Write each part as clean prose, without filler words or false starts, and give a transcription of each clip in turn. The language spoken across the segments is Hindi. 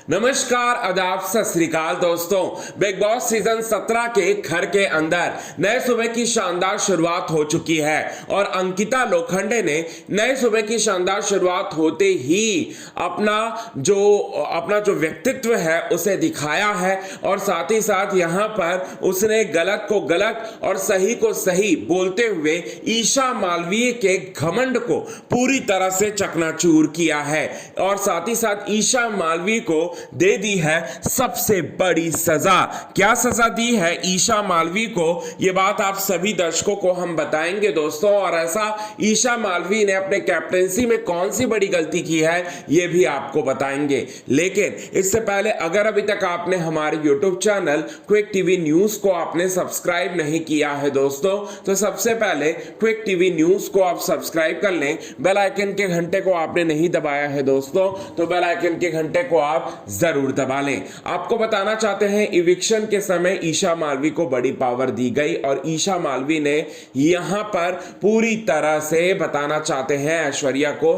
नमस्कार, आदाब, सत श्री अकाल दोस्तों। बिग बॉस सीजन 17 के घर के अंदर नए सुबह की शानदार शुरुआत हो चुकी है और अंकिता लोखंडे ने नए सुबह की शानदार शुरुआत होते ही अपना जो व्यक्तित्व है उसे दिखाया है और साथ ही साथ यहां पर उसने गलत को गलत और सही को सही बोलते हुए ईशा मालवीय के घमंड को पूरी तरह से चकनाचूर किया है और साथ ही साथ ईशा मालवीय को दे दी है सबसे बड़ी सजा। क्या सजा दी है ईशा मालवीय को, यह बात आप सभी दर्शकों को हम बताएंगे दोस्तों। और ऐसा ईशा मालवीय ने अपने कैप्टेंसी में कौन सी बड़ी गलती की है यह भी आपको बताएंगे। लेकिन इससे पहले अगर अभी तक आपने हमारे YouTube channel quick TV news को आपने सब्सक्राइब नहीं किया है दोस्तों, तो सबसे पहले क्विक टीवी न्यूज को आप सब्सक्राइब कर लें। बेल आइकन के घंटे को आपने नहीं दबाया है दोस्तों, तो बेल आइकन के घंटे को आप जरूर दबा लें। आपको बताना चाहते हैं, इविक्शन के समय ईशा मालवीय को बड़ी पावर दी गई और ईशा मालवीय ने यहां पर पूरी तरह से बताना चाहते हैं ऐश्वर्या को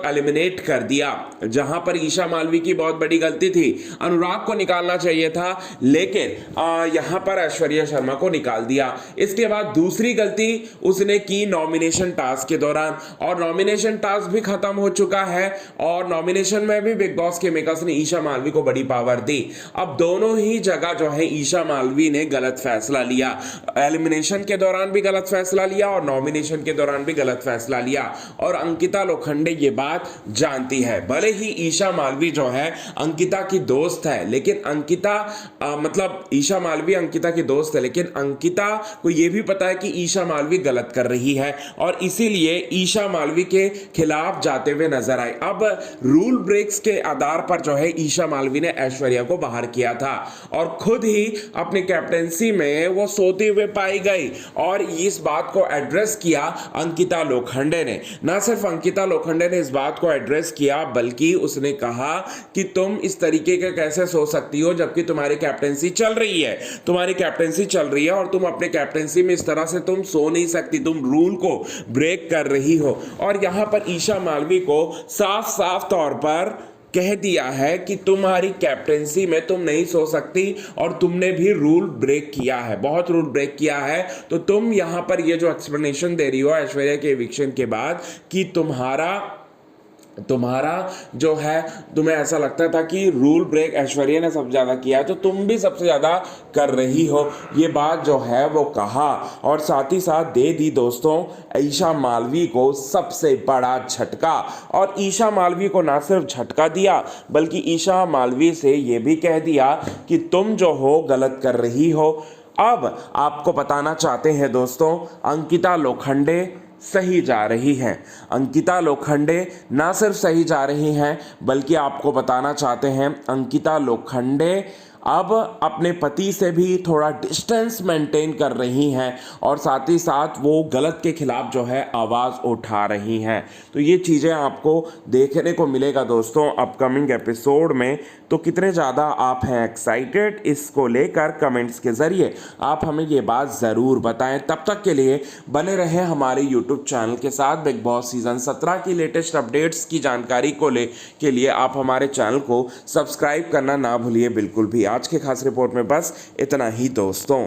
एलिमिनेट कर दिया। जहां पर ईशा मालवीय की बहुत बड़ी गलती थी, अनुराग को निकालना चाहिए था, लेकिन यहां पर ऐश्वर्या शर्मा को निकाल दिया। इसके बाद दूसरी गलती उसने की नॉमिनेशन टास्क के दौरान, और नॉमिनेशन टास्क भी खत्म हो चुका है और नॉमिनेशन में भी बिग बॉस के मेकर्स ने ईशा मालवीय को बड़ी पावर दी। अब दोनों ही जगह जो है ईशा मालवीय ने गलत फैसला लिया, एलिमिनेशन के दौरान भी गलत फैसला लिया और नॉमिनेशन के दौरान भी गलत फैसला लिया। और अंकिता लोखंडे ये बात जानती है। भले ही ईशा मालवीय जो है अंकिता की दोस्त है, लेकिन ईशा मालवीय अंकिता की दोस्त है, लेकिन अंकिता को यह भी पता है कि ईशा मालवीय गलत कर रही है और इसीलिए ईशा मालवीय के खिलाफ जाते हुए नजर आए। अब रूल ब्रेक्स के आधार पर जो है ईशा मालवीय ने ऐश्वर्या को बाहर किया था और खुद ही अपनी कैप्टेंसी में वो सोते हुए पाई गई और इस बात को एड्रेस किया अंकिता लोखंडे ने। ना सिर्फ अंकिता लोखंडे ने इस बात को एड्रेस किया, बल्कि उसने कहा कि तुम इस तरीके के कैसे सो सकती हो जबकि तुम्हारी कैप्टेंसी चल रही है और तुम अपने कैप्टेंसी में इस तरह से तुम सो नहीं सकती, तुम रूल को ब्रेक कर रही हो। और यहां पर ईशा मालवीय को साफ साफ तौर पर कह दिया है कि तुम्हारी कैप्टेंसी में तुम नहीं सो सकती और तुमने भी रूल ब्रेक किया है, बहुत रूल ब्रेक किया है। तो तुम यहां पर ये जो एक्सप्लेनेशन दे रही हो ऐश्वर्या के एविक्शन के बाद कि तुम्हारा जो है, तुम्हें ऐसा लगता था कि रूल ब्रेक ऐश्वर्या ने सबसे ज्यादा किया है, तो तुम भी सबसे ज्यादा कर रही हो, ये बात जो है वो कहा। और साथ ही साथ दे दी दोस्तों ईशा मालवीय को सबसे बड़ा झटका। और ईशा मालवीय को ना सिर्फ झटका दिया, बल्कि ईशा मालवीय से ये भी कह दिया कि तुम जो हो गलत कर रही हो। अब आपको बताना चाहते हैं दोस्तों, अंकिता लोखंडे सही जा रही हैं। अंकिता लोखंडे ना सिर्फ सही जा रही हैं, बल्कि आपको बताना चाहते हैं अंकिता लोखंडे अब अपने पति से भी थोड़ा डिस्टेंस मेंटेन कर रही हैं और साथ ही साथ वो गलत के खिलाफ जो है आवाज़ उठा रही हैं। तो ये चीज़ें आपको देखने को मिलेगा दोस्तों अपकमिंग एपिसोड में। तो कितने ज़्यादा आप हैं एक्साइटेड इसको लेकर, कमेंट्स के ज़रिए आप हमें ये बात ज़रूर बताएं। तब तक के लिए बने रहें हमारे यूट्यूब चैनल के साथ। बिग बॉस सीजन 17 की लेटेस्ट अपडेट्स की जानकारी के लिए आप हमारे चैनल को सब्सक्राइब करना ना भूलिए बिल्कुल भी। आज के खास रिपोर्ट में बस इतना ही दोस्तों।